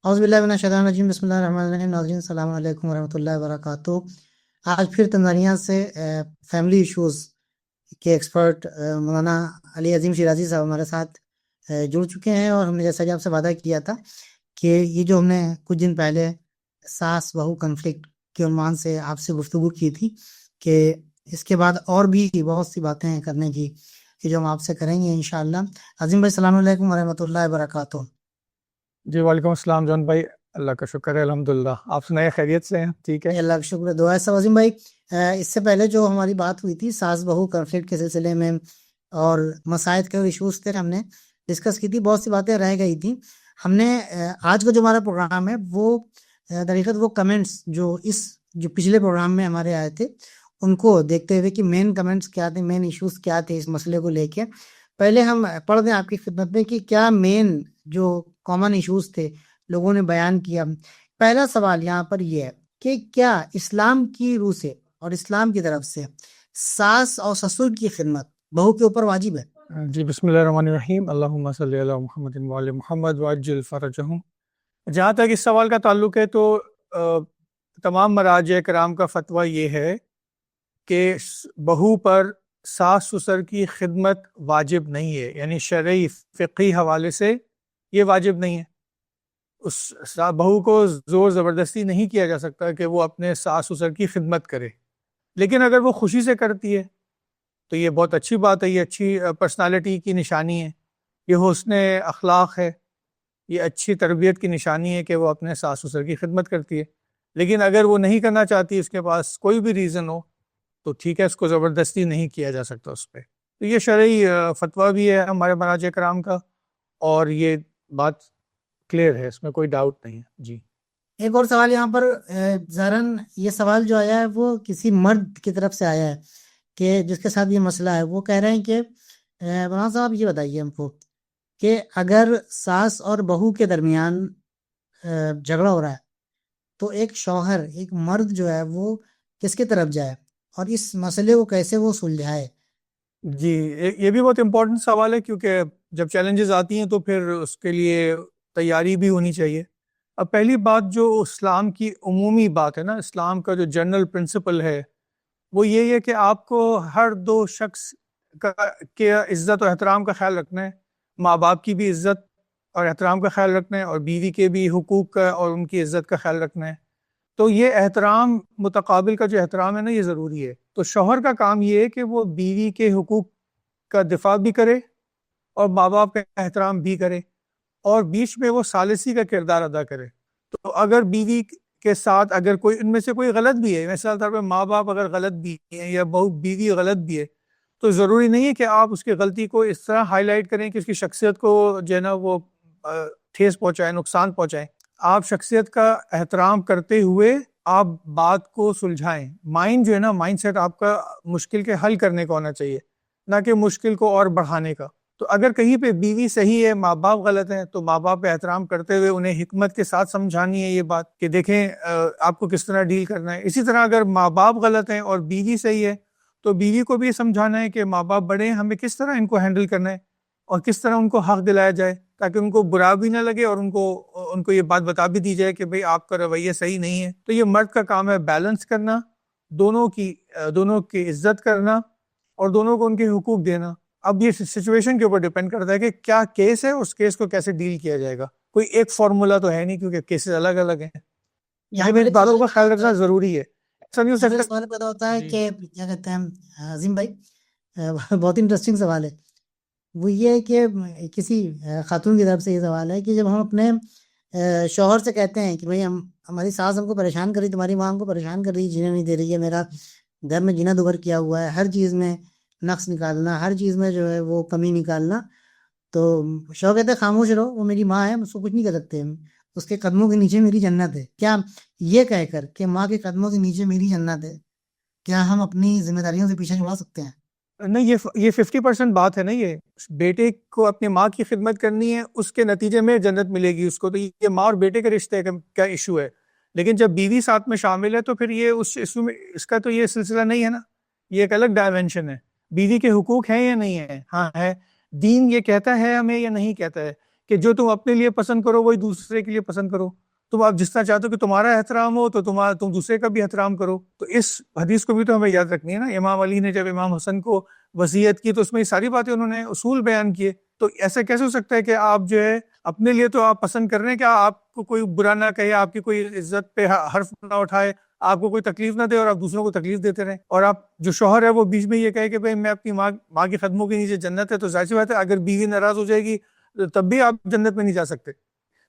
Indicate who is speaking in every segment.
Speaker 1: اعوذ باللہ من الشیطان الرجیم، بسم اللہ الرحمن الرحیم۔ ناظرین السلام علیکم ورحمۃ اللہ وبرکاتہ۔ آج پھر تنزانیہ سے فیملی ایشوز کے ایکسپرٹ مولانا علی عظیم شیرازی صاحب ہمارے ساتھ جڑ چکے ہیں، اور ہم نے جیسا کہ آپ سے وعدہ کیا تھا کہ یہ جو ہم نے کچھ دن پہلے ساس بہو کنفلکٹ کے عنوان سے آپ سے گفتگو کی تھی، کہ اس کے بعد اور بھی بہت سی باتیں کرنے کی کہ جو ہم آپ سے کریں گے انشاءاللہ۔ عظیم بھائی السلام علیکم ورحمۃ اللہ وبرکاتہ۔
Speaker 2: جی وعلیکم السلام جان بھائی، اللہ کا شکر ہے الحمدللہ، آپ سنائیں خیریت سے ہیں؟ ٹھیک ہے
Speaker 1: اللہ کا شکر، دعا ہے سب۔ عظیم بھائی، اس سے پہلے جو ہماری بات ہوئی تھی ساس بہو کنفلکٹ کے سلسلے میں اور مسائل کے ایشوز تھے، ہم نے ڈسکس کی تھی، بہت سی باتیں رہ گئی تھیں۔ ہم نے آج کا جو ہمارا پروگرام ہے وہ دریقت وہ کمنٹس جو پچھلے پروگرام میں ہمارے آئے تھے ان کو دیکھتے ہوئے کہ مین کمنٹس کیا تھے، مین ایشوز کیا تھے اس مسئلے کو لے کے۔ پہلے ہم پڑھ دیں آپ کی خدمت میں کہ کیا مین جو کامن ایشوز تھے لوگوں نے بیان کیا۔ پہلا سوال یہاں پر یہ ہے کہ کیا اسلام کی روح سے اور اسلام کی طرف سے ساس اور سسر کی خدمت بہو کے اوپر واجب ہے؟
Speaker 2: جی بسم اللہ الرحمن الرحیم، اللہم صلی علی محمد وعلی محمد وعجل فرجہم۔ جہاں تک اس سوال کا تعلق ہے تو تمام مراجع کرام کا فتویٰ یہ ہے کہ بہو پر ساس سسر کی خدمت واجب نہیں ہے، یعنی شرعی فقہی حوالے سے یہ واجب نہیں ہے۔ اس بہو کو زور زبردستی نہیں کیا جا سکتا کہ وہ اپنے ساس سسر کی خدمت کرے، لیکن اگر وہ خوشی سے کرتی ہے تو یہ بہت اچھی بات ہے، یہ اچھی پرسنالٹی کی نشانی ہے، یہ حسن اخلاق ہے، یہ اچھی تربیت کی نشانی ہے کہ وہ اپنے ساس سسر کی خدمت کرتی ہے۔ لیکن اگر وہ نہیں کرنا چاہتی، اس کے پاس کوئی بھی ریزن ہو، تو ٹھیک ہے، اس کو زبردستی نہیں کیا جا سکتا اس پہ۔ تو یہ شرعی فتویٰ بھی ہے ہمارے مراجع کرام کا، اور یہ بات کلیئر ہے، اس میں کوئی ڈاؤٹ نہیں ہے۔ جی
Speaker 1: ایک اور سوال یہاں پر ظاہراً یہ سوال جو آیا ہے وہ کسی مرد کی طرف سے آیا ہے کہ جس کے ساتھ یہ مسئلہ ہے، وہ کہہ رہے ہیں کہ مولانا صاحب یہ بتائیے ہم کو کہ اگر ساس اور بہو کے درمیان جھگڑا ہو رہا ہے تو ایک شوہر، ایک مرد جو ہے وہ کس کی طرف جائے اور اس مسئلے کو کیسے وہ سلجھائے؟
Speaker 2: جی یہ بھی بہت امپورٹنٹ سوال ہے، کیونکہ جب چیلنجز آتی ہیں تو پھر اس کے لیے تیاری بھی ہونی چاہیے۔ اب پہلی بات جو اسلام کی عمومی بات ہے نا، اسلام کا جو جنرل پرنسپل ہے وہ یہی ہے کہ آپ کو ہر دو شخص کے عزت اور احترام کا خیال رکھنا ہے، ماں باپ کی بھی عزت اور احترام کا خیال رکھنا ہے، اور بیوی کے بھی حقوق کا اور ان کی عزت کا خیال رکھنا ہے۔ تو یہ احترام، متقابل کا جو احترام ہے نا، یہ ضروری ہے۔ تو شوہر کا کام یہ ہے کہ وہ بیوی کے حقوق کا دفاع بھی کرے اور ماں باپ کا احترام بھی کرے، اور بیچ میں وہ ثالثی کا کردار ادا کرے۔ تو اگر بیوی کے ساتھ اگر کوئی ان میں سے کوئی غلط بھی ہے، مثال طور پہ ماں باپ اگر غلط بھی ہیں یا بیوی غلط بھی ہے، تو ضروری نہیں ہے کہ آپ اس کی غلطی کو اس طرح ہائی لائٹ کریں کہ اس کی شخصیت کو جو ہے نا وہ ٹھیس پہنچائیں، نقصان پہنچائیں۔ آپ شخصیت کا احترام کرتے ہوئے آپ بات کو سلجھائیں۔ مائنڈ جو ہے نا، مائنڈ سیٹ آپ کا مشکل کے حل کرنے کا ہونا چاہیے، نہ کہ مشکل کو اور بڑھانے کا۔ تو اگر کہیں پہ بیوی صحیح ہے، ماں باپ غلط ہیں، تو ماں باپ پہ احترام کرتے ہوئے انہیں حکمت کے ساتھ سمجھانی ہے یہ بات کہ دیکھیں آپ کو کس طرح ڈیل کرنا ہے۔ اسی طرح اگر ماں باپ غلط ہیں اور بیوی صحیح ہے، تو بیوی کو بھی یہ سمجھانا ہے کہ ماں باپ بڑے ہیں، ہمیں کس طرح ان کو ہینڈل کرنا ہے اور کس طرح ان کو حق دلایا جائے، تاکہ ان کو برا بھی نہ لگے اور ان کو یہ بات بتا بھی دی جائے کہ بھئی آپ کا رویہ صحیح نہیں ہے۔ تو یہ مرد کا کام ہے بیلنس کرنا، دونوں کی عزت کرنا اور دونوں کو ان کے حقوق دینا۔ اب یہ سچویشن کے اوپر ڈیپینڈ کرتا ہے کہ کیا کیس ہے، اس کیس کو کیسے ڈیل کیا جائے گا۔ کوئی ایک فارمولا تو ہے نہیں، کیونکہ کیسز الگ الگ ہیں،
Speaker 1: یہاں
Speaker 2: لیکن باتوں کا خیال رکھنا ضروری ہے۔ ایسا نہیں ہو سکتا۔
Speaker 1: سوال پیدا ہوتا ہے کہ کیا کہتے ہیں عظیم بھائی، بہت انٹرسٹنگ سوال ہے، وہ یہ ہے کہ کسی خاتون کی طرف سے یہ سوال ہے کہ جب ہم اپنے شوہر سے کہتے ہیں کہ بھئی ہماری ساس ہم کو پریشان کر رہی، تمہاری ماں ہم کو پریشان کر رہی، جینے نہیں دے رہی ہے، میرا گھر میں جینا دوبھر کیا ہوا ہے، ہر چیز میں نقص نکالنا، ہر چیز میں جو ہے وہ کمی نکالنا، تو شوہر کہتے ہیں خاموش رہو، وہ میری ماں ہے، ہم اس کو کچھ نہیں کر سکتے، اس کے قدموں کے نیچے میری جنت ہے۔ کیا یہ کہہ کر کہ ماں کے قدموں کے نیچے میری جنت ہے، کیا ہم اپنی ذمہ داریوں سے پیچھے چھڑا سکتے ہیں؟
Speaker 2: نہیں، یہ 50% بات ہے نا۔ یہ بیٹے کو اپنی ماں کی خدمت کرنی ہے، اس کے نتیجے میں جنت ملے گی اس کو، تو یہ ماں اور بیٹے کے رشتے کا ایشو ہے۔ لیکن جب بیوی ساتھ میں شامل ہے تو پھر یہ اس ایشو میں اس کا تو یہ سلسلہ نہیں ہے نا، یہ ایک الگ ڈائمینشن ہے۔ بیوی کے حقوق ہیں یا نہیں ہیں؟ ہاں ہے۔ دین یہ کہتا ہے ہمیں یا نہیں کہتا ہے کہ جو تم اپنے لیے پسند کرو وہی دوسرے کے لیے پسند کرو. تم آپ جس طرح چاہتے ہو کہ تمہارا احترام ہو تو تم دوسرے کا بھی احترام کرو. تو اس حدیث کو بھی تو ہمیں یاد رکھنی ہے نا. امام علی نے جب امام حسن کو وصیت کی تو اس میں یہ ساری باتیں انہوں نے اصول بیان کیے. تو ایسا کیسے ہو سکتا ہے کہ آپ جو ہے اپنے لیے تو آپ پسند کر رہے ہیں کہ آپ کو کوئی برا نہ کہے, آپ کی کوئی عزت پہ حرف نہ اٹھائے, آپ کو کوئی تکلیف نہ دے, اور آپ دوسروں کو تکلیف دیتے رہیں. اور آپ جو شوہر ہے وہ بیچ میں یہ کہے کہ بھئی میں اپنی ماں کے قدموں کے نیچے جنت ہے, تو ظاہر سی بات ہے اگر بیوی ناراض ہو جائے گی تب بھی آپ جنت میں نہیں جا سکتے.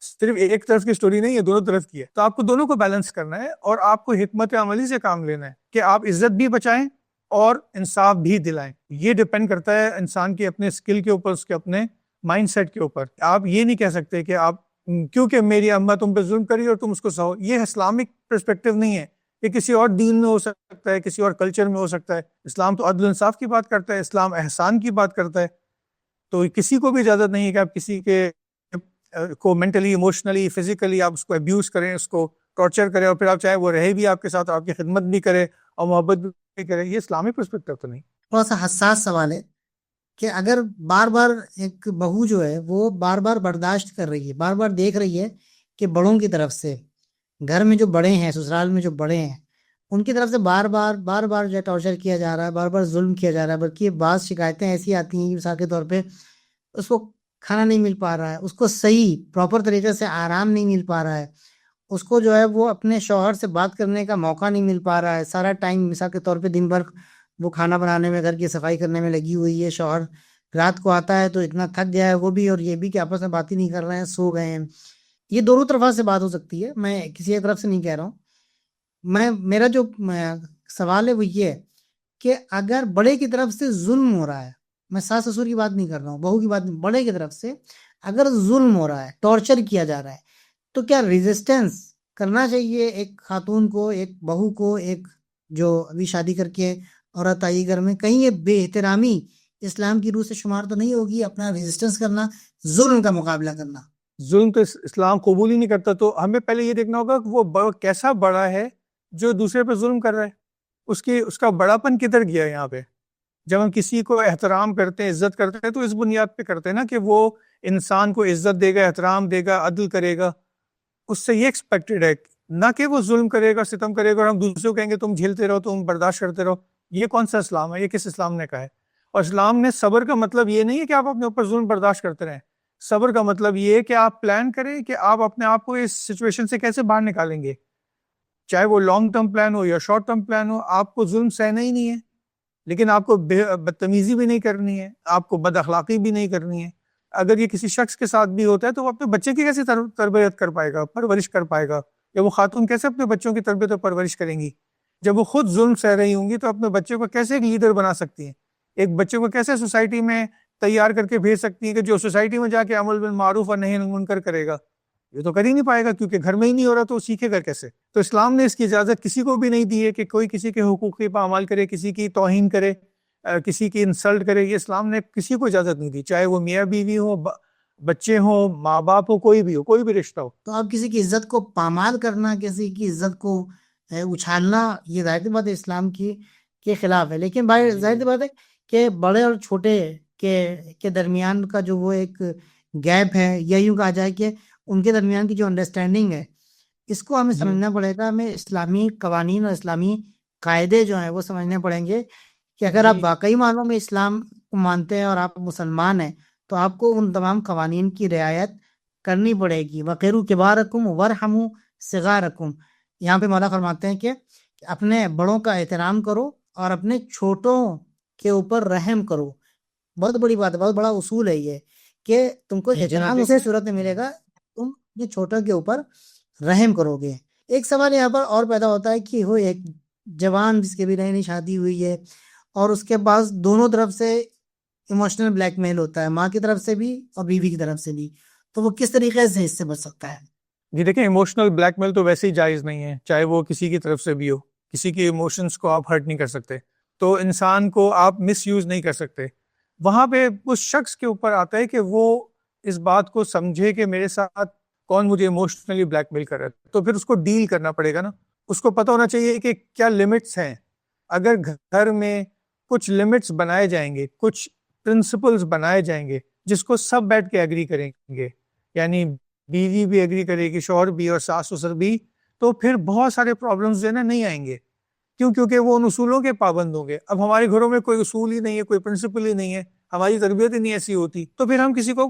Speaker 2: صرف ایک طرف کی سٹوری نہیں ہے, دونوں طرف کی ہے. تو آپ کو دونوں کو بیلنس کرنا ہے اور آپ کو حکمت عملی سے کام لینا ہے کہ آپ عزت بھی بچائیں اور انصاف بھی دلائیں. یہ ڈیپینڈ کرتا ہے انسان کے اپنے اسکل کے اوپر, اس کے اپنے مائنڈ سیٹ کے اوپر. آپ یہ نہیں کہہ سکتے کہ آپ کیونکہ میری اماں تم پہ ظلم کری اور تم اس کو سہو. یہ اسلامک پرسپیکٹیو نہیں ہے. یہ کسی اور دین میں ہو سکتا ہے, کسی اور کلچر میں ہو سکتا ہے. اسلام تو عدل انصاف کی بات کرتا ہے, اسلام احسان کی بات کرتا ہے. تو کسی کو بھی اجازت نہیں ہے کہ آپ کسی کے کو مینٹلی, ایموشنلی, فزیکلی آپ اس کو ابیوز کریں, اس کو ٹارچر کریں, اور پھر آپ چاہے وہ رہے بھی آپ کے ساتھ, آپ کی خدمت بھی کرے اور محبت بھی کرے. یہ اسلامی پرسپیکٹیو تو نہیں.
Speaker 1: تھوڑا سا حساس سوال ہے کہ اگر بار بار ایک بہو جو ہے وہ بار بار برداشت کر رہی ہے, بار بار دیکھ رہی ہے کہ بڑوں کی طرف سے, گھر میں جو بڑے ہیں, سسرال میں جو بڑے ہیں, ان کی طرف سے بار بار جو ہے ٹارچر کیا جا رہا ہے, بار بار ظلم کیا جا رہا ہے, بلکہ بعض شکایتیں ایسی آتی ہیں کہ مثال کے طور پہ اس کو کھانا نہیں مل پا رہا ہے, اس کو صحیح پراپر طریقے سے آرام نہیں مل پا رہا ہے, اس کو جو ہے وہ اپنے شوہر سے بات کرنے کا موقع نہیں مل پا رہا ہے. سارا ٹائم مثال کے طور پہ دن بھر وہ کھانا بنانے میں, گھر کی صفائی کرنے میں لگی ہوئی ہے. شوہر رات کو آتا ہے تو اتنا تھک گیا ہے وہ بھی اور یہ بھی کہ آپس میں بات ہی نہیں کر رہے ہیں, سو گئے ہیں. یہ دونوں طرفہ سے بات ہو سکتی ہے, میں کسی ایک طرف سے نہیں کہہ رہا ہوں. میرا جو سوال ہے وہ یہ ہے کہ اگر بڑے کی طرف سے ظلم ہو رہا ہے, میں ساس سسر کی بات نہیں کر رہا ہوں, بہو کی بات نہیں, بڑے کی طرف سے اگر ظلم ہو رہا ہے, ٹارچر کیا جا رہا ہے, تو کیا ریزسٹنس کرنا چاہیے ایک خاتون کو, ایک بہو کو, ایک جو ابھی شادی کر کے عورت آئی گھر میں؟ کہیں یہ بے احترامی اسلام کی روح سے شمار تو نہیں ہوگی اپنا ریزسٹنس کرنا, ظلم کا مقابلہ کرنا؟
Speaker 2: ظلم تو اسلام قبول ہی نہیں کرتا. تو ہمیں پہلے یہ دیکھنا ہوگا کہ وہ کیسا بڑا ہے جو دوسرے پہ ظلم کر رہا ہے. اس کا بڑا پن کدھر گیا ہے یہاں پہ؟ جب ہم کسی کو احترام کرتے ہیں, عزت کرتے ہیں, تو اس بنیاد پہ کرتے ہیں نا کہ وہ انسان کو عزت دے گا, احترام دے گا, عدل کرے گا. اس سے یہ ایکسپیکٹڈ ہے, نہ کہ وہ ظلم کرے گا, ستم کرے گا اور ہم دوسروں کو کہیں گے تم جھیلتے رہو, تم برداشت کرتے رہو. یہ کون سا اسلام ہے؟ یہ کس اسلام نے کہا ہے؟ اور اسلام نے صبر کا مطلب یہ نہیں ہے کہ آپ اپنے اوپر ظلم برداشت کرتے رہیں. صبر کا مطلب یہ ہے کہ آپ پلان کریں کہ آپ اپنے آپ کو اس سچویشن سے کیسے باہر نکالیں گے. چاہے وہ لانگ ٹرم پلان ہو یا شارٹ ٹرم پلان ہو, آپ کو ظلم سہنا ہی نہیں ہے, لیکن آپ کو بدتمیزی بھی نہیں کرنی ہے, آپ کو بد اخلاقی بھی نہیں کرنی ہے. اگر یہ کسی شخص کے ساتھ بھی ہوتا ہے تو وہ اپنے بچے کی کیسے تربیت کر پائے گا, پرورش کر پائے گا؟ یا وہ خاتون کیسے اپنے بچوں کی تربیت اور پرورش کریں گی؟ جب وہ خود ظلم سہ رہی ہوں گی تو اپنے بچے کو کیسے ایک لیڈر بنا سکتی ہیں؟ ایک بچے کو کیسے سوسائٹی میں تیار کر کے بھیج سکتی ہیں کہ جو سوسائٹی میں جا کے امر بالمعروف اور نہی عن المنکر کرے گا؟ یہ تو کر ہی نہیں پائے گا, کیونکہ گھر میں ہی نہیں ہو رہا تو وہ سیکھے گا کیسے؟ تو اسلام نے اس کی اجازت کسی کو بھی نہیں دی ہے کہ کوئی کسی کے حقوق کی پامال کرے, کسی کی توہین کرے, کسی کی انسلٹ کرے. یہ اسلام نے کسی کو اجازت نہیں دی, چاہے وہ میاں بیوی ہو, بچے ہوں, ماں باپ ہو, کوئی بھی ہو, کوئی بھی رشتہ ہو.
Speaker 1: تو اب کسی کی عزت کو پامال کرنا, کسی کی عزت کو اچھالنا, یہ ظاہر سی بات ہے اسلام کے خلاف ہے. لیکن بھائی ظاہر سی بات ہے کہ بڑے اور چھوٹے کے درمیان کا جو وہ ایک گیپ ہے, یا یوں کہا جائے کہ ان کے درمیان کی جو انڈرسٹینڈنگ ہے, اس کو ہمیں سمجھنا پڑے گا. ہمیں اسلامی قوانین اور اسلامی قاعدے جو ہیں وہ سمجھنے پڑیں گے کہ اگر آپ واقعی معنوں میں اسلام کو مانتے ہیں اور آپ مسلمان ہیں تو آپ کو ان تمام قوانین کی رعایت کرنی پڑے گی. وَقِرُوا كِبَارَكُمْ وَارْحَمُوا صِغَارَكُمْ. یہاں پہ مولا فرماتے ہیں کہ اپنے بڑوں کا احترام کرو اور اپنے چھوٹوں کے اوپر رحم کرو. بہت بڑی بات ہے, بہت بڑا اصول ہے یہ کہ تم کو احترام اسی صورت میں ملے گا تم اپنے چھوٹوں کے اوپر رحم کرو گے. ایک سوال یہاں پر اور پیدا ہوتا ہے کہ وہ ایک جوان جس کی بھی نئی شادی ہوئی ہے اور اس کے پاس دونوں طرف سے ایموشنل بلیک میل ہوتا ہے, ماں کی طرف سے بھی اور بیوی کی طرف سے بھی, تو وہ کس طریقے سے اس سے بچ سکتا ہے؟
Speaker 2: جی دیکھیں, ایموشنل بلیک میل تو ویسے ہی جائز نہیں ہے, چاہے وہ کسی کی طرف سے بھی ہو. کسی کی ایموشنز کو آپ ہرٹ نہیں کر سکتے, تو انسان کو آپ مس یوز نہیں کر سکتے. وہاں پہ اس شخص کے اوپر آتا ہے کہ وہ اس بات کو سمجھے کہ میرے ساتھ کون مجھے ایموشنلی بلیک میل کر رہا ہے, تو پھر اس کو ڈیل کرنا پڑے گا نا. اس کو پتہ ہونا چاہیے کہ کیا لمٹس ہیں. اگر گھر میں کچھ لمٹس بنائے جائیں گے, کچھ پرنسپلز بنائے جائیں گے جس کو سب بیٹھ کے ایگری کریں گے, یعنی بیوی بھی ایگری کرے گی، شوہر بھی اور ساس سسر بھی، تو پھر بہت سارے پرابلمز جو ہے نا نہیں آئیں گے. کیوں؟ کیونکہ وہ ان اصولوں کے پابند ہوں گے. اب ہمارے گھروں میں کوئی اصول ہی نہیں ہے، کوئی پرنسپل ہی نہیں ہے، ہماری تربیت ہی نہیں ایسی ہوتی، تو پھر ہم کسی کو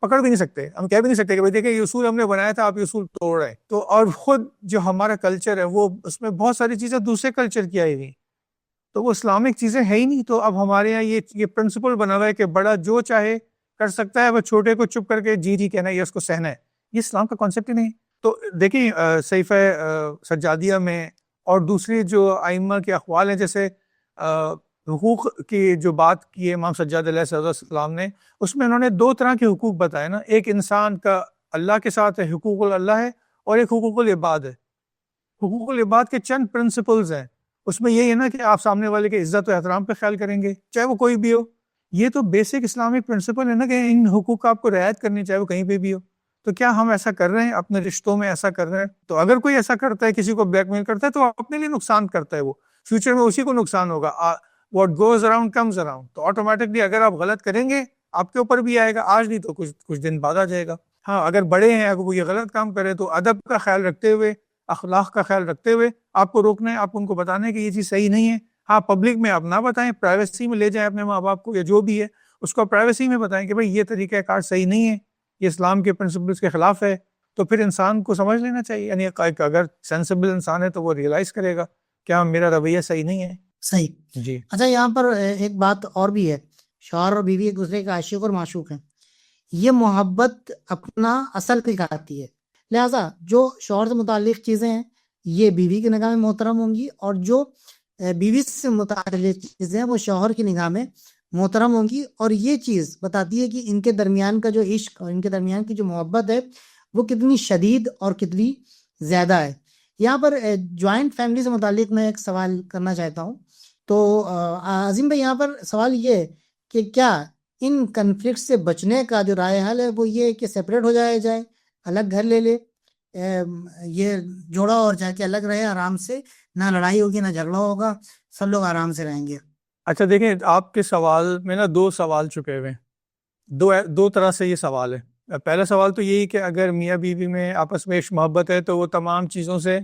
Speaker 2: پکڑ بھی نہیں سکتے، ہم کہہ بھی نہیں سکتے کہ بھائی دیکھیں یہ اصول ہم نے بنایا تھا، آپ یہ اصول توڑ رہے ہیں. تو اور خود جو ہمارا کلچر ہے وہ اس میں بہت ساری چیزیں دوسرے کلچر کی آئی ہوئی، تو وہ اسلامک چیزیں ہے ہی نہیں. تو اب ہمارے یہاں یہ پرنسپل بنا ہوا ہے کہ بڑا جو چاہے کر سکتا ہے، وہ چھوٹے کو چپ کر کے جی جی کہنا ہے یا اس کو سہنا ہے. یہ اسلام کا کانسیپٹ ہی نہیں. تو دیکھیں صحیفہ سجادیہ میں اور دوسری جو ائمہ کے اقوال ہیں، جیسے حقوق کی جو بات کی ہے امام سجاد علیہ السلام نے، اس میں انہوں نے دو طرح کے حقوق بتائے نا. ایک انسان کا اللہ کے ساتھ ہے، حقوق اللہ ہے، اور ایک حقوق العباد ہے. حقوق العباد کے چند پرنسپلز ہیں، اس میں یہی ہے نا کہ آپ سامنے والے کے عزت و احترام پہ خیال کریں گے چاہے وہ کوئی بھی ہو. یہ تو بیسک اسلامک پرنسپل ہے نا کہ ان حقوق کا آپ کو رعایت کرنی چاہے وہ کہیں پہ بھی ہو. تو کیا ہم ایسا کر رہے ہیں اپنے رشتوں میں؟ ایسا کر رہے ہیں؟ تو اگر کوئی ایسا کرتا ہے، کسی کو بلیک میل کرتا ہے، تو اپنے لیے نقصان کرتا ہے، وہ فیوچر میں اسی کو نقصان ہوگا. What goes around comes around. تو آٹومیٹکلی اگر آپ غلط کریں گے آپ کے اوپر بھی آئے گا، آج نہیں تو کچھ دن بعد آ جائے گا. ہاں اگر بڑے ہیں، اگر وہ یہ غلط کام کرے تو ادب کا خیال رکھتے ہوئے، اخلاق کا خیال رکھتے ہوئے آپ کو روکنا ہے، آپ ان کو بتانا ہے کہ یہ چیز صحیح نہیں ہے. ہاں پبلک میں آپ نہ بتائیں، پرائیویسی میں لے جائیں اپنے ماں باپ کو یا جو بھی ہے اس کو پرائیویسی میں بتائیں کہ بھائی یہ طریقہ کار صحیح نہیں ہے، یہ اسلام کے پرنسپلز کے خلاف ہے. تو پھر انسان کو سمجھ لینا چاہیے، یعنی اگر سینسیبل انسان ہے تو وہ ریئلائز کرے گا کیا میرا رویہ صحیح نہیں ہے.
Speaker 1: صحیح.
Speaker 2: جی
Speaker 1: اچھا یہاں پر ایک بات اور بھی ہے، شوہر اور بیوی ایک دوسرے کے عاشق اور معشوق ہیں. یہ محبت اپنا اصل دکھاتی ہے، لہٰذا جو شوہر سے متعلق چیزیں ہیں یہ بیوی کی نگاہ میں محترم ہوں گی، اور جو بیوی سے متعلق چیزیں ہیں وہ شوہر کی نگاہ میں محترم ہوں گی. اور یہ چیز بتاتی ہے کہ ان کے درمیان کا جو عشق اور ان کے درمیان کی جو محبت ہے وہ کتنی شدید اور کتنی زیادہ ہے. یہاں پر جوائنٹ فیملی سے متعلق میں ایک سوال کرنا چاہتا ہوں. تو عظیم بھائی یہاں پر سوال یہ ہے کہ کیا ان کنفلکٹ سے بچنے کا جو رائے حل ہے وہ یہ کہ سیپریٹ ہو جائے، الگ گھر لے لے، یہ جوڑا اور جا کے الگ رہے آرام سے، نہ لڑائی ہوگی نہ جھگڑا ہوگا، سب لوگ آرام سے رہیں گے.
Speaker 2: اچھا دیکھیں آپ کے سوال میں نا دو سوال چکے ہوئے ہیں، دو طرح سے یہ سوال ہے. پہلا سوال تو یہی کہ اگر میاں بیوی میں آپس میں محبت ہے تو وہ تمام چیزوں سے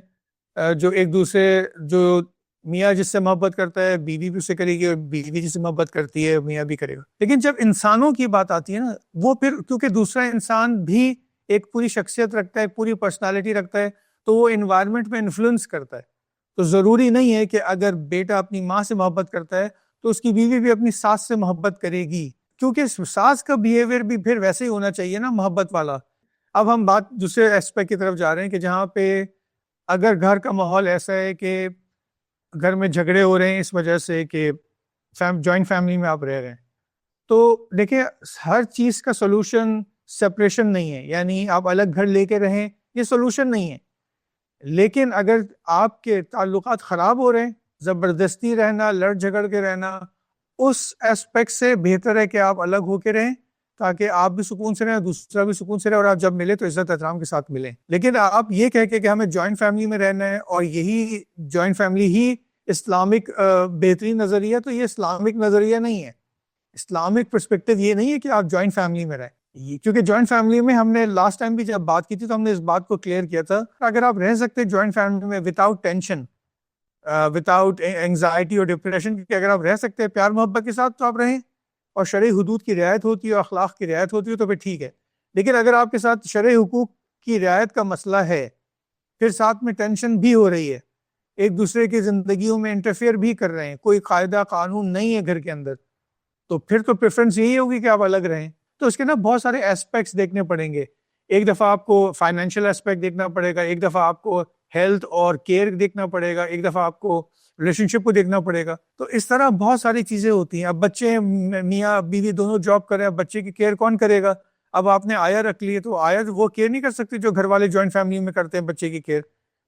Speaker 2: جو ایک دوسرے، جو میاں جس سے محبت کرتا ہے بیوی بھی اسے کرے گی، اور بیوی جس سے محبت کرتی ہے میاں بھی کرے گا. لیکن جب انسانوں کی بات آتی ہے نا، وہ پھر کیونکہ دوسرا انسان بھی ایک پوری شخصیت رکھتا ہے، ایک پوری پرسنالٹی رکھتا ہے، تو وہ انوائرمنٹ میں انفلوئنس کرتا ہے. تو ضروری نہیں ہے کہ اگر بیٹا اپنی ماں سے محبت کرتا ہے تو اس کی بیوی بھی اپنی ساس سے محبت کرے گی، کیونکہ ساس کا بیہیویئر بھی پھر ویسے ہی ہونا چاہیے نا، محبت والا. اب ہم بات دوسرے ایسپیکٹ کی طرف جا رہے ہیں کہ جہاں پہ اگر گھر کا ماحول ایسا ہے کہ گھر میں جھگڑے ہو رہے ہیں اس وجہ سے کہ جوائنٹ فیملی میں آپ رہ رہے ہیں، تو دیکھیں ہر چیز کا سولوشن سپریشن نہیں ہے، یعنی آپ الگ گھر لے کے رہیں یہ سولوشن نہیں ہے. لیکن اگر آپ کے تعلقات خراب ہو رہے ہیں، زبردستی رہنا، لڑ جھگڑ کے رہنا، اس ایسپیکٹ سے بہتر ہے کہ آپ الگ ہو کے رہیں تاکہ آپ بھی سکون سے رہیں، دوسرا بھی سکون سے رہے، اور آپ جب ملے تو عزت احترام کے ساتھ ملیں. لیکن آپ یہ کہہ کے کہ ہمیں جوائنٹ فیملی میں رہنا ہے اور یہی جوائنٹ فیملی ہی اسلامک بہترین نظریہ، تو یہ اسلامک نظریہ نہیں ہے. اسلامک پرسپیکٹو یہ نہیں ہے کہ آپ جوائنٹ فیملی میں رہیں، کیونکہ جوائنٹ فیملی میں ہم نے لاسٹ ٹائم بھی جب بات کی تھی تو ہم نے اس بات کو کلیئر کیا تھا، اگر آپ رہ سکتے جوائنٹ فیملی میں وداؤٹ ٹینشن، وداؤٹ اینگزائٹی اور ڈپریشن، کہ اگر آپ رہ سکتے ہیں پیار محبت کے ساتھ تو آپ رہیں، اور شرعی حدود کی رعایت ہوتی ہے اور اخلاق کی رعایت ہوتی ہے تو پھر ٹھیک ہے. لیکن اگر آپ کے ساتھ شرعی حقوق کی رعایت کا مسئلہ ہے، پھر ساتھ میں ٹینشن بھی ہو رہی ہے، ایک دوسرے کی زندگیوں میں انٹرفیئر بھی کر رہے ہیں، کوئی قاعدہ قانون نہیں ہے گھر کے اندر، تو پھر تو پریفرنس یہی ہوگی کہ آپ الگ رہیں. تو اس کے نا بہت سارے ایسپیکٹس دیکھنے پڑیں گے. ایک دفعہ آپ کو فائنینشیل ایسپیکٹ دیکھنا پڑے گا، ایک دفعہ آپ کو ہیلتھ اور کیئر دیکھنا پڑے گا، ایک دفعہ آپ کو ریلیشن شپ کو دیکھنا پڑے گا. تو اس طرح بہت ساری چیزیں ہوتی ہیں. اب بچے میاں بیوی دونوں جاب کر رہے ہیں، بچے کی کیئر کون کرے گا؟ اب آپ نے آیا رکھ لی ہے تو آیا وہ کیئر نہیں کر سکتی جو گھر والے جوائنٹ فیملی میں کرتے ہیں بچے کی کیئر.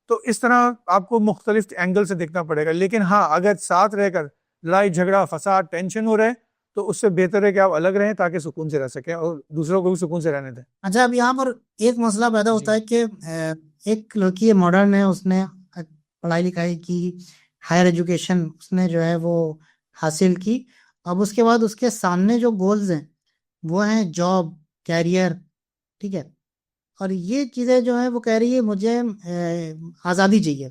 Speaker 2: تو اس طرح آپ کو مختلف اینگل سے دیکھنا پڑے گا. لیکن ہاں اگر ساتھ رہ کر لڑائی جھگڑا فساد ٹینشن ہو رہا ہے تو اس سے بہتر ہے کہ آپ الگ رہیں تاکہ سکون سے رہ سکیں اور دوسروں کو بھی سکون سے رہنے دیں.
Speaker 1: اچھا اب یہاں پر ایک مسئلہ پیدا ہوتا ہے کہ ایک لڑکی ماڈرن ہے، اس نے پڑھائی لکھائی کی، ہائر ایجوکیشن اس نے جو ہے وہ حاصل کی. اب اس کے بعد اس کے سامنے جو گولز ہیں وہ ہیں جاب، کیریئر، ٹھیک ہے. اور یہ چیزیں جو ہیں وہ کہہ رہی ہے مجھے آزادی چاہیے.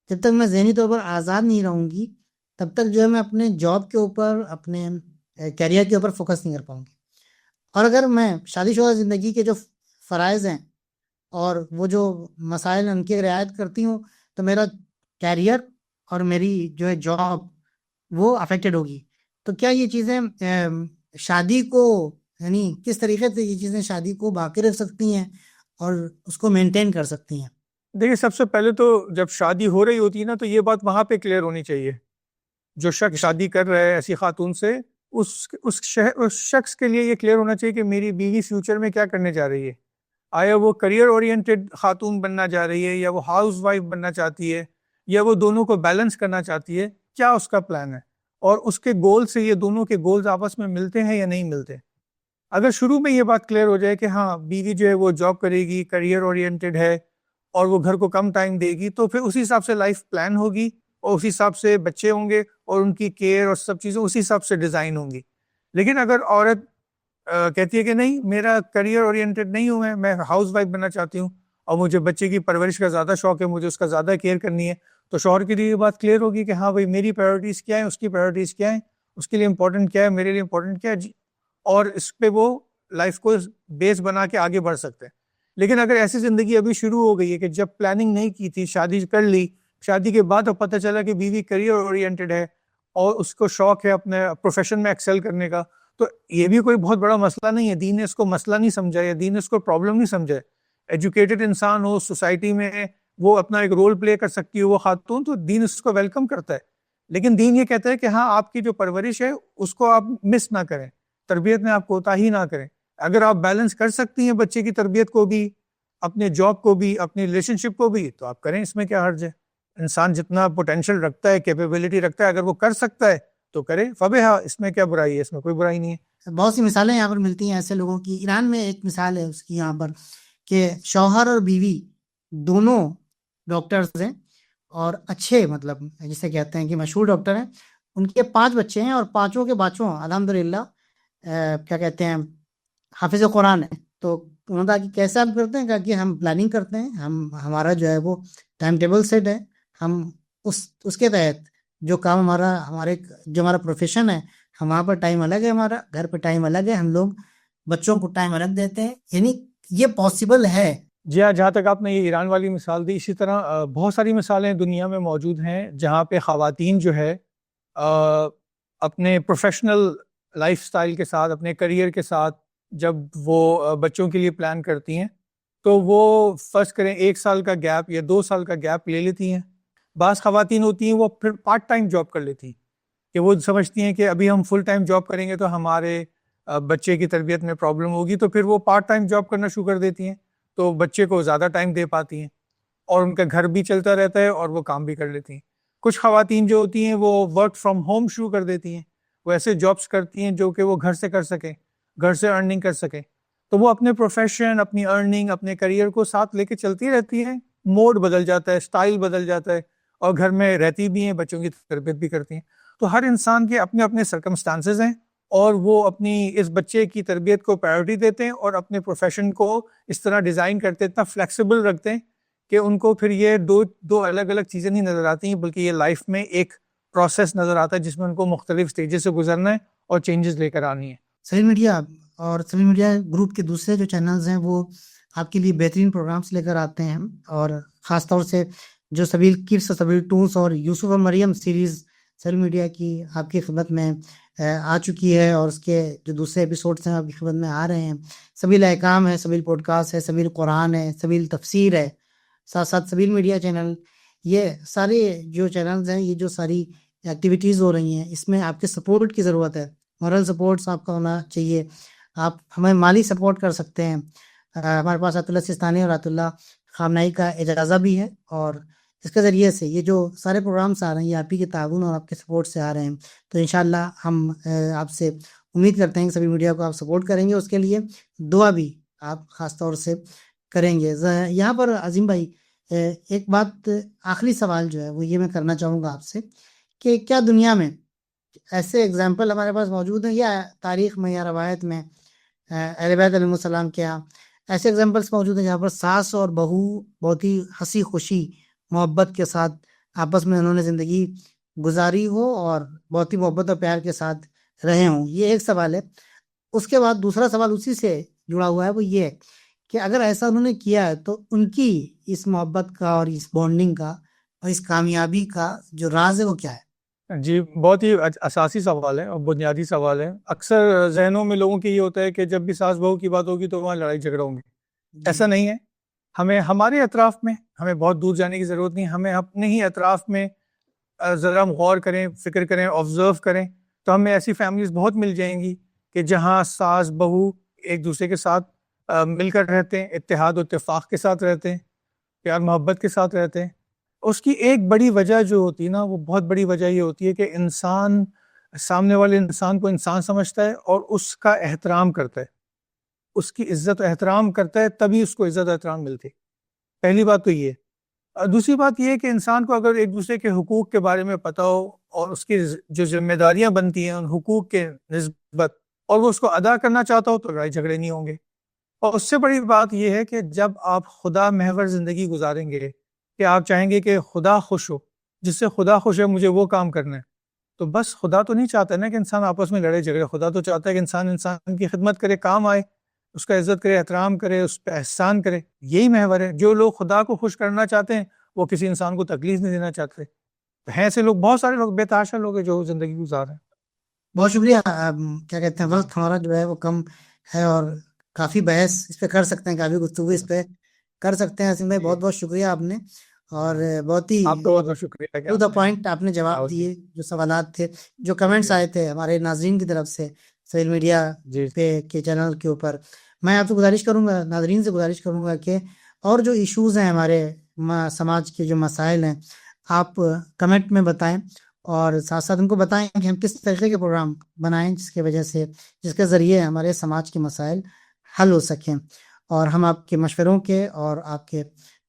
Speaker 1: جب تک میں ذہنی طور پر آزاد نہیں رہوں گی تب تک جو ہے میں اپنے جاب کے اوپر اپنے کیریئر کے اوپر فوکس نہیں کر پاؤں گی. اور اگر میں شادی شدہ زندگی کے جو فرائض ہیں اور وہ جو مسائل ان کی رعایت کرتی ہوں تو میرا کیریئر اور میری جو ہے جاب وہ افیکٹڈ ہوگی. تو کیا یہ چیزیں شادی کو یعنی کس طریقے سے یہ چیزیں شادی کو باقی رکھ سکتی ہیں اور اس کو مینٹین کر سکتی ہیں؟
Speaker 2: دیکھیے سب سے پہلے تو جب شادی ہو رہی ہوتی ہے نا تو یہ بات وہاں پہ کلیئر ہونی چاہیے. جو شخص شادی کر رہا ہے ایسی خاتون سے اس شخص کے لیے یہ کلیئر ہونا چاہیے کہ میری بیوی فیوچر میں کیا کرنے جا رہی ہے. آیا وہ کریئر اورینٹڈ خاتون بننا جا رہی ہے یا وہ ہاؤس وائف بننا چاہتی ہے یا وہ دونوں کو بیلنس کرنا چاہتی ہے, کیا اس کا پلان ہے اور اس کے گول سے یہ دونوں کے گولز آپس میں ملتے ہیں یا نہیں ملتے. اگر شروع میں یہ بات کلیئر ہو جائے کہ ہاں بیوی جو ہے وہ جاب کرے گی, کریئر اورینٹڈ ہے اور وہ گھر کو کم ٹائم دے گی, تو پھر اسی حساب سے لائف پلان ہوگی اور اسی حساب سے بچے ہوں گے اور ان کی کیئر اور سب چیزیں اسی حساب سے ڈیزائن ہوں گی. لیکن اگر عورت کہتی ہے کہ نہیں میرا کریئر اورینٹڈ نہیں ہوں میں ہاؤس وائف بننا چاہتی ہوں اور مجھے بچے کی پرورش کا زیادہ شوق ہے, مجھے اس کا زیادہ کیئر کرنی ہے, تو شوہر کے لیے یہ بات کلیئر ہوگی کہ ہاں بھائی میری پرائرٹیز کیا ہیں, اس کی پرائرٹیز کیا ہیں, اس کے لیے امپورٹنٹ کیا ہے, میرے لیے امپورٹنٹ کیا ہے جی, اور اس پہ وہ لائف کو بیس بنا کے آگے بڑھ سکتے ہیں. لیکن اگر ایسی زندگی ابھی شروع ہو گئی ہے کہ جب پلاننگ نہیں کی تھی, شادی کر لی, شادی کے بعد اب پتہ چلا کہ بیوی کریئر اورینٹڈ ہے اور اس کو شوق ہے اپنے پروفیشن میں ایکسل کرنے کا, تو یہ بھی کوئی بہت بڑا مسئلہ نہیں ہے. دین نے اس کو مسئلہ نہیں سمجھا یا دین نے اس کو پرابلم نہیں سمجھا. ایجوکیٹڈ انسان ہو سوسائٹی میں وہ اپنا ایک رول پلے کر سکتی ہو وہ خاتون, تو دین اس کو ویلکم کرتا ہے. لیکن دین یہ کہتا ہے کہ ہاں آپ کی جو پرورش ہے اس کو آپ مس نہ کریں, تربیت میں آپ کوتاہی نہ کریں. اگر آپ بیلنس کر سکتی ہیں بچے کی تربیت کو بھی, اپنے جاب کو بھی, اپنی ریلیشن شپ کو بھی, تو آپ کریں, اس میں کیا حرج ہے. انسان جتنا پوٹینشیل رکھتا ہے, کیپیبلٹی رکھتا ہے, اگر وہ کر سکتا ہے تو کرے, فبہا, اس میں کیا برائی ہے, اس میں کوئی برائی نہیں ہے.
Speaker 1: بہت سی مثالیں یہاں پر ملتی ہیں ایسے لوگوں کی. ایران میں ایک مثال ہے اس کی یہاں پر کہ شوہر اور بیوی دونوں ڈاکٹرز ہیں اور اچھے مطلب جسے کہتے ہیں کہ مشہور ڈاکٹر ہیں. ان کے 5 بچے ہیں اور پانچوں کے بچوں الحمدللہ کیا کہتے ہیں حافظ قرآن ہے. تو انہوں نے کہا کہ کیسے آپ کرتے ہیں, کہا کہ ہم پلاننگ کرتے ہیں, ہمارا جو ہے وہ ٹائم ٹیبل سیٹ ہے, ہم اس کے تحت جو کام ہمارے جو ہمارا پروفیشن ہے ہم وہاں پر ٹائم الگ ہے, ہمارا گھر پہ ٹائم الگ ہے, ہم لوگ بچوں کو ٹائم الگ دیتے ہیں. یعنی یہ پاسبل ہے.
Speaker 2: جی ہاں, جہاں تک آپ نے یہ ایران والی مثال دی, اسی طرح بہت ساری مثالیں دنیا میں موجود ہیں جہاں پہ خواتین جو ہے اپنے پروفیشنل لائف سٹائل کے ساتھ, اپنے کریئر کے ساتھ جب وہ بچوں کے لیے پلان کرتی ہیں تو وہ فرض کریں 1 سال کا گیپ یا 2 سال کا گیپ لے لیتی ہیں. بعض خواتین ہوتی ہیں وہ پھر پارٹ ٹائم جاب کر لیتی ہیں کہ وہ سمجھتی ہیں کہ ابھی ہم فل ٹائم جاب کریں گے تو ہمارے بچے کی تربیت میں پرابلم ہوگی, تو پھر وہ پارٹ ٹائم جاب کرنا شروع کر دیتی ہیں, تو بچے کو زیادہ ٹائم دے پاتی ہیں اور ان کا گھر بھی چلتا رہتا ہے اور وہ کام بھی کر لیتی ہیں. کچھ خواتین جو ہوتی ہیں وہ ورک فرام ہوم شروع کر دیتی ہیں, وہ ایسے جابس کرتی ہیں جو کہ وہ گھر سے کر سکیں, گھر سے ارننگ کر سکیں, تو وہ اپنے پروفیشن, اپنی ارننگ, اپنے کریئر کو ساتھ لے کے چلتی رہتی ہیں. موڈ بدل جاتا ہے, سٹائل بدل جاتا ہے, اور گھر میں رہتی بھی ہیں, بچوں کی تربیت بھی کرتی ہیں. تو ہر انسان کے اپنے اپنے سرکمسٹانسز ہیں اور وہ اپنی اس بچے کی تربیت کو پرائیورٹی دیتے ہیں اور اپنے پروفیشن کو اس طرح ڈیزائن کرتے ہیں, اتنا فلیکسیبل رکھتے ہیں کہ ان کو پھر یہ دو الگ الگ چیزیں نہیں نظر آتی ہیں, بلکہ یہ لائف میں ایک پروسیس نظر آتا ہے جس میں ان کو مختلف سٹیجز سے گزرنا ہے اور چینجز لے کر آنی ہے.
Speaker 1: سبیل میڈیا اور سبیل میڈیا گروپ کے دوسرے جو چینلز ہیں وہ آپ کے لیے بہترین پروگرامز لے کر آتے ہیں, اور خاص طور سے جو سبیل کڈس, سبیل ٹونس اور یوسف اور مریم سیریز سبیل میڈیا کی آپ کی خدمت میں آ چکی ہے, اور اس کے جو دوسرے ایپیسوڈز ہیں آپ کی خدمت میں آ رہے ہیں. سبیل احکام ہے, سبیل پوڈ کاسٹ ہے, سبیل قرآن ہے, سبیل تفسیر ہے, ساتھ ساتھ سبیل میڈیا چینل. یہ سارے جو چینلز ہیں, یہ جو ساری ایکٹیویٹیز ہو رہی ہیں, اس میں آپ کے سپورٹ کی ضرورت ہے. مورل سپورٹس آپ کا ہونا چاہیے. آپ ہمیں مالی سپورٹ کر سکتے ہیں. ہمارے پاس آیت اللہ سستانی اور آیت اللہ خامنائی کا اجازہ بھی ہے, اور اس کے ذریعے سے یہ جو سارے پروگرامس آ رہے ہیں یہ آپ ہی کے تعاون اور آپ کے سپورٹ سے آ رہے ہیں. تو انشاءاللہ ہم آپ سے امید کرتے ہیں کہ سبھی میڈیا کو آپ سپورٹ کریں گے, اس کے لیے دعا بھی آپ خاص طور سے کریں گے. یہاں پر عظیم بھائی ایک بات, آخری سوال جو ہے وہ یہ میں کرنا چاہوں گا آپ سے کہ کیا دنیا میں ایسے اگزامپل ہمارے پاس موجود ہیں یا تاریخ میں یا روایت میں اہل بیت علیہ السلام کے یہاں ایسے ایگزامپلس موجود ہیں جہاں پر ساس اور بہو بہت ہی ہنسی خوشی محبت کے ساتھ آپس میں انہوں نے زندگی گزاری ہو اور بہت ہی محبت اور پیار کے ساتھ رہے ہوں. یہ ایک سوال ہے. اس کے بعد دوسرا سوال اسی سے جڑا ہوا ہے، وہ یہ ہے کہ اگر ایسا انہوں نے کیا ہے تو ان کی اس محبت کا اور اس بانڈنگ کا اور اس کامیابی کا جو راز ہے وہ کیا ہے؟
Speaker 2: جی بہت ہی اساسی سوال ہے اور بنیادی سوال ہے. اکثر ذہنوں میں لوگوں کی یہ ہوتا ہے کہ جب بھی ساس بہو کی بات ہوگی تو وہاں لڑائی جھگڑا ہوں گے. ایسا نہیں ہے. ہمیں ہمارے اطراف میں ہمیں بہت دور جانے کی ضرورت نہیں. ہمیں اپنے ہی اطراف میں ذرا ہم غور کریں، فکر کریں، آبزرو کریں تو ہمیں ایسی فیملیز بہت مل جائیں گی کہ جہاں ساس بہو ایک دوسرے کے ساتھ مل کر رہتے ہیں، اتحاد و اتفاق کے ساتھ رہتے ہیں، پیار محبت کے ساتھ رہتے ہیں. اس کی ایک بڑی وجہ جو ہوتی ہے نا، وہ بہت بڑی وجہ یہ ہوتی ہے کہ انسان سامنے والے انسان کو انسان سمجھتا ہے اور اس کا احترام کرتا ہے، اس کی عزت و احترام کرتا ہے، تبھی اس کو عزت و احترام ملتی. پہلی بات تو یہ ہے. دوسری بات یہ ہے کہ انسان کو اگر ایک دوسرے کے حقوق کے بارے میں پتہ ہو اور اس کی جو ذمہ داریاں بنتی ہیں ان حقوق کے نسبت اور وہ اس کو ادا کرنا چاہتا ہو تو لڑائی جھگڑے نہیں ہوں گے. اور اس سے بڑی بات یہ ہے کہ جب آپ خدا محور زندگی گزاریں گے کہ آپ چاہیں گے کہ خدا خوش ہو، جس سے خدا خوش ہے مجھے وہ کام کرنا ہے، تو بس خدا تو نہیں چاہتا نا کہ انسان آپس میں لڑے جھگڑے. خدا تو چاہتا ہے کہ انسان کی خدمت کرے، کام آئے، اس کا عزت کرے، احترام کرے، اس پہ احسان کرے. یہی محور ہے. جو لوگ خدا کو خوش کرنا چاہتے ہیں وہ کسی انسان کو تکلیف نہیں دینا چاہتے. ہیں ایسے لوگ، بہت سارے لوگ، بے تحاشا لوگ ہیں جو زندگی گزار رہے ہیں.
Speaker 1: بہت شکریہ. کیا کہتے ہیں، وقت ہمارا جو ہے وہ کم ہے اور کافی بحث اس پہ کر سکتے ہیں، کافی گفتگو اس پہ کر سکتے ہیں. حسین بھائی بہت بہت شکریہ آپ نے، اور بہت ہی
Speaker 2: آپ کا بہت بہت شکریہ
Speaker 1: ٹو دا پوائنٹ آپ نے جواب دیے. جو سوالات تھے، جو کمنٹس آئے تھے ہمارے ناظرین کی طرف سے سوشل میڈیا
Speaker 2: جی
Speaker 1: پہ کے چینل کے اوپر، میں آپ سے گزارش کروں گا، ناظرین سے گزارش کروں گا کہ اور جو ایشوز ہیں ہمارے سماج کے جو مسائل ہیں آپ کمنٹ میں بتائیں، اور ساتھ ساتھ ان کو بتائیں کہ ہم کس طریقے کے پروگرام بنائیں جس کی وجہ سے، جس کے ذریعے ہمارے سماج کے مسائل حل ہو سکیں. اور ہم آپ کے مشوروں کے اور آپ کے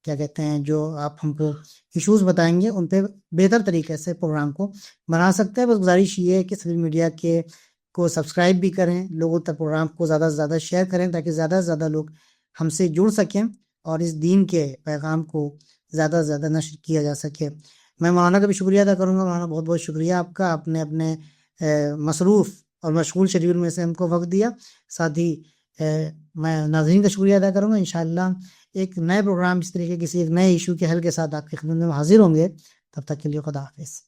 Speaker 1: کیا کہتے ہیں جو آپ ہم کو ایشوز بتائیں گے ان پہ بہتر طریقے سے پروگرام کو بنا سکتے ہیں. بس گزارش یہ ہے کہ سوشل میڈیا کے کو سبسکرائب بھی کریں، لوگوں تک پروگرام کو زیادہ سے زیادہ شیئر کریں تاکہ زیادہ سے زیادہ لوگ ہم سے جڑ سکیں اور اس دین کے پیغام کو زیادہ سے زیادہ نشر کیا جا سکے. میں مولانا کا بھی شکریہ ادا کروں گا. مولانا بہت بہت شکریہ آپ کا، آپ نے اپنے مصروف اور مشغول شیڈیول میں سے ہم کو وقت دیا. ساتھ ہی میں ناظرین کا شکریہ ادا کروں گا. انشاءاللہ ایک نئے پروگرام اس طریقے کسی ایک نئے ایشو کے حل کے ساتھ آپ کی خدمت میں حاضر ہوں گے. تب تک کے لیے خدا حافظ.